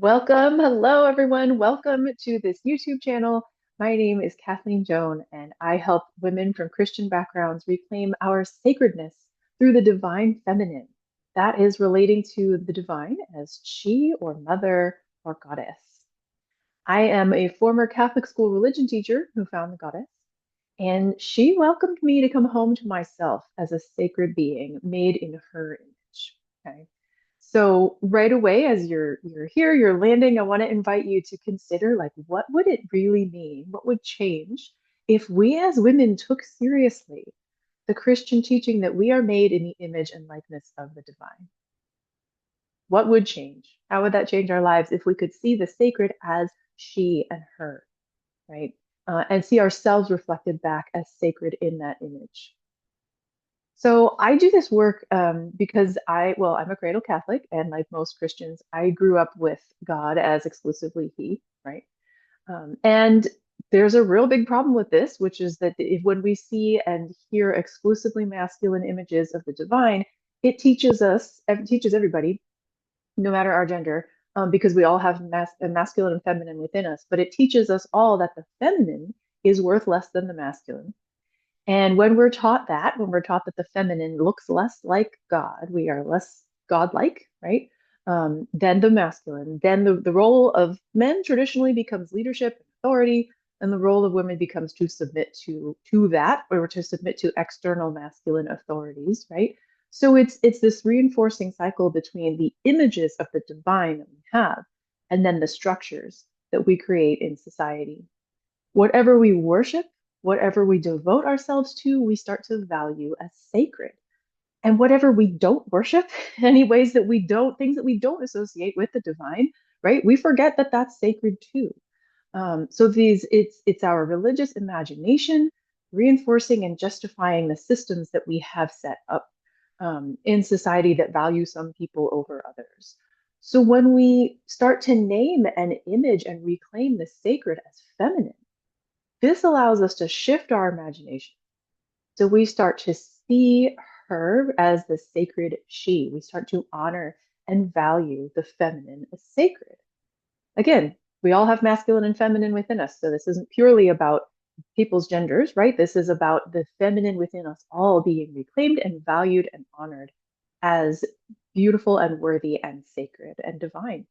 Welcome. Hello, everyone. Welcome to this YouTube channel. My name is Kathleen Joan, and I help women from Christian backgrounds reclaim our sacredness through the divine feminine. That is relating to the divine as she or mother or goddess. I am a former Catholic school religion teacher who found the goddess, and she welcomed me to come home to myself as a sacred being made in her image. Okay. So right away, as you're here, you're landing, I want to invite you to consider like what would it really mean? What would change if we as women took seriously the Christian teaching that we are made in the image and likeness of the divine? What would change? How would that change our lives if we could see the sacred as she and her, right? And see ourselves reflected back as sacred in that image. So I do this work because I'm a cradle Catholic, and like most Christians, I grew up with God as exclusively He, right? And there's a real big problem with this, which is that when we see and hear exclusively masculine images of the divine, it teaches us, it teaches everybody, no matter our gender, because we all have masculine and feminine within us, but it teaches us all that the feminine is worth less than the masculine. And when we're taught that, when we're taught that the feminine looks less like God, we are less godlike, right? Than the masculine, then the role of men traditionally becomes leadership and authority, and the role of women becomes to submit to that or to submit to external masculine authorities, right? So it's this reinforcing cycle between the images of the divine that we have and then the structures that we create in society. Whatever we worship, whatever we devote ourselves to, we start to value as sacred. And whatever we don't worship, any ways that we don't, things that we don't associate with the divine, right? We forget that that's sacred too. So it's our religious imagination reinforcing and justifying the systems that we have set up in society that value some people over others. So when we start to name an image and reclaim the sacred as feminine, this allows us to shift our imagination. So we start to see her as the sacred she. We start to honor and value the feminine as sacred. Again, we all have masculine and feminine within us. So this isn't purely about people's genders, right? This is about the feminine within us all being reclaimed and valued and honored as beautiful and worthy and sacred and divine.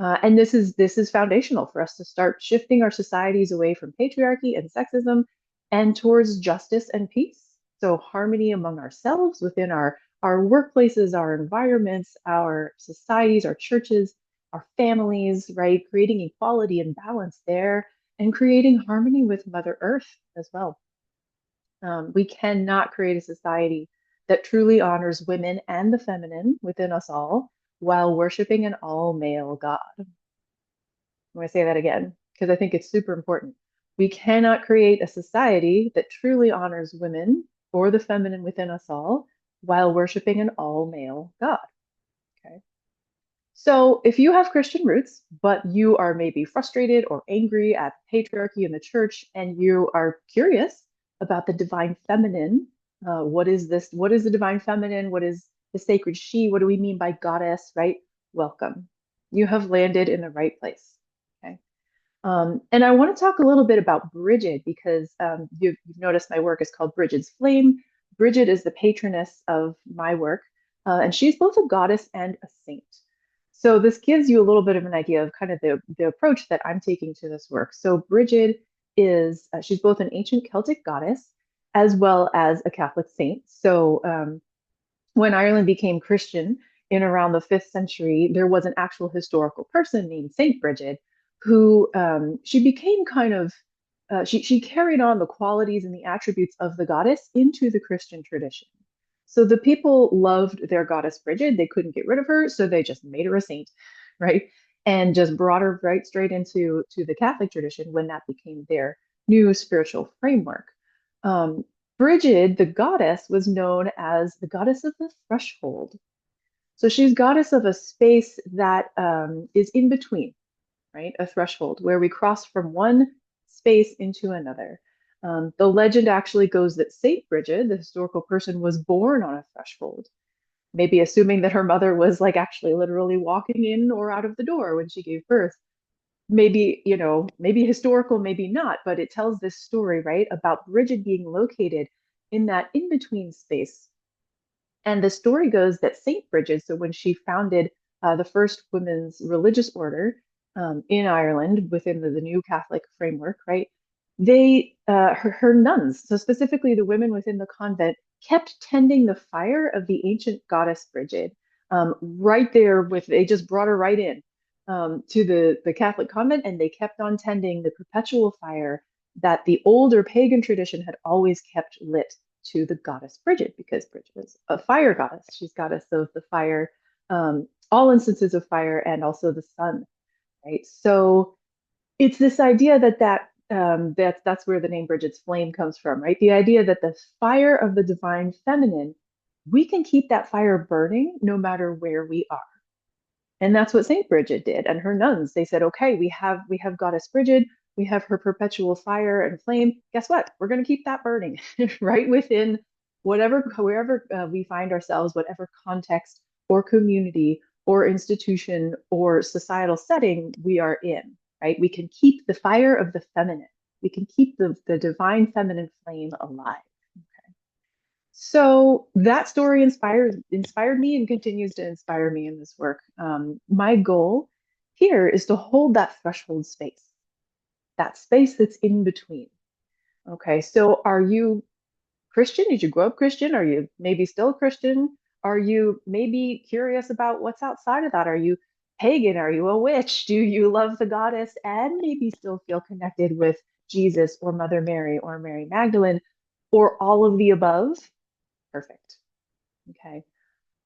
And this is foundational for us to start shifting our societies away from patriarchy and sexism and towards justice and peace. So harmony among ourselves, within our workplaces, our environments, our societies, our churches, our families, right? Creating equality and balance there and creating harmony with Mother Earth as well. We cannot create a society that truly honors women and the feminine within us all while worshiping an all male God. I'm going to say that again because I think it's super important. We cannot create a society that truly honors women or the feminine within us all while worshiping an all male God. Okay. So if you have Christian roots, but you are maybe frustrated or angry at patriarchy in the church, and you are curious about the divine feminine, what is this? What is the divine feminine? What is the sacred she? What do we mean by goddess, right? Welcome. You have landed in the right place. Okay. And I want to talk a little bit about Brigid because you've noticed my work is called Brigid's Flame. Brigid is the patroness of my work, and she's both a goddess and a saint. So this gives you a little bit of an idea of kind of the approach that I'm taking to this work. So Brigid she's both an ancient Celtic goddess as well as a Catholic saint. So when Ireland became Christian in around the 5th century, there was an actual historical person named Saint Brigid who she became kind of she carried on the qualities and the attributes of the goddess into the Christian tradition. So the people loved their goddess Brigid. They couldn't get rid of her, so they just made her a saint, right? And just brought her right straight into the Catholic tradition when that became their new spiritual framework. Um, Brigid, the goddess, was known as the goddess of the threshold. So she's goddess of a space that is in between, right? A threshold where we cross from one space into another. The legend actually goes that Saint Brigid, the historical person, was born on a threshold. maybe assuming that her mother was like actually literally walking in or out of the door when she gave birth. Maybe, maybe historical, maybe not, but it tells this story, right, about Brigid being located in that in between space. And the story goes that Saint Brigid, so when she founded the first women's religious order in Ireland within the new Catholic framework, right? Her nuns, so specifically the women within the convent, kept tending the fire of the ancient goddess Brigid. Right there, they just brought her right in to the Catholic convent, and they kept on tending the perpetual fire that the older pagan tradition had always kept lit to the goddess Brigid, because Brigid is a fire goddess. She's goddess of the fire, all instances of fire, and also the sun, right? So it's this idea that's where the name Brigid's flame comes from, right? The idea that the fire of the divine feminine, we can keep that fire burning no matter where we are. And that's what Saint Brigid did. And her nuns, they said, okay, we have Goddess Brigid, we have her perpetual fire and flame. Guess what? We're going to keep that burning right within wherever we find ourselves, whatever context or community or institution or societal setting we are in, right? We can keep the fire of the feminine. We can keep the divine feminine flame alive. So that story inspired me and continues to inspire me in this work. My goal here is to hold that threshold space, that space that's in between. Okay, so are you Christian? Did you grow up Christian? Are you maybe still Christian? Are you maybe curious about what's outside of that? Are you pagan? Are you a witch? Do you love the goddess and maybe still feel connected with Jesus or Mother Mary or Mary Magdalene or all of the above? Perfect. Okay.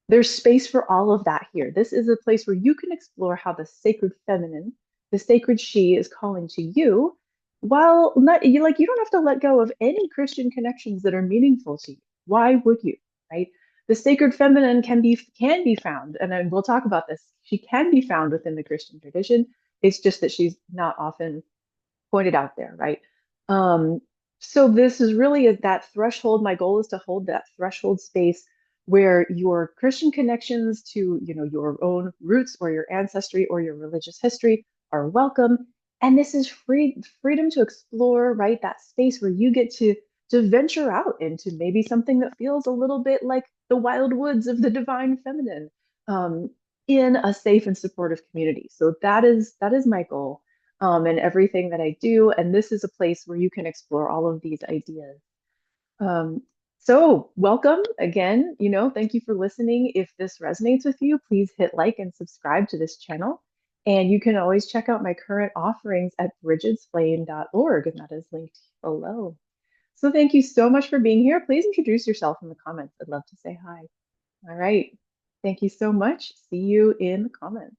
There's space for all of that here. This is a place where you can explore how the sacred feminine, the sacred she is calling to you, while not you don't have to let go of any Christian connections that are meaningful to you. Why would you? Right? The sacred feminine can be found, and then we'll talk about this. She can be found within the Christian tradition. It's just that she's not often pointed out there, right? Um, so this is really that threshold. My goal is to hold that threshold space where your Christian connections to, your own roots or your ancestry or your religious history are welcome. And this is freedom to explore, right? That space where you get to venture out into maybe something that feels a little bit like the wild woods of the divine feminine, um, in a safe and supportive community. So that is my goal, and everything that I do. And this is a place where you can explore all of these ideas. Um, so welcome again. Thank you for listening. If this resonates with you, please hit like and subscribe to this channel. And you can always check out my current offerings at brigidsflame.org, and that is linked below. So thank you so much for being here. Please introduce yourself in the comments. I'd love to say hi. All right. Thank you so much. See you in the comments.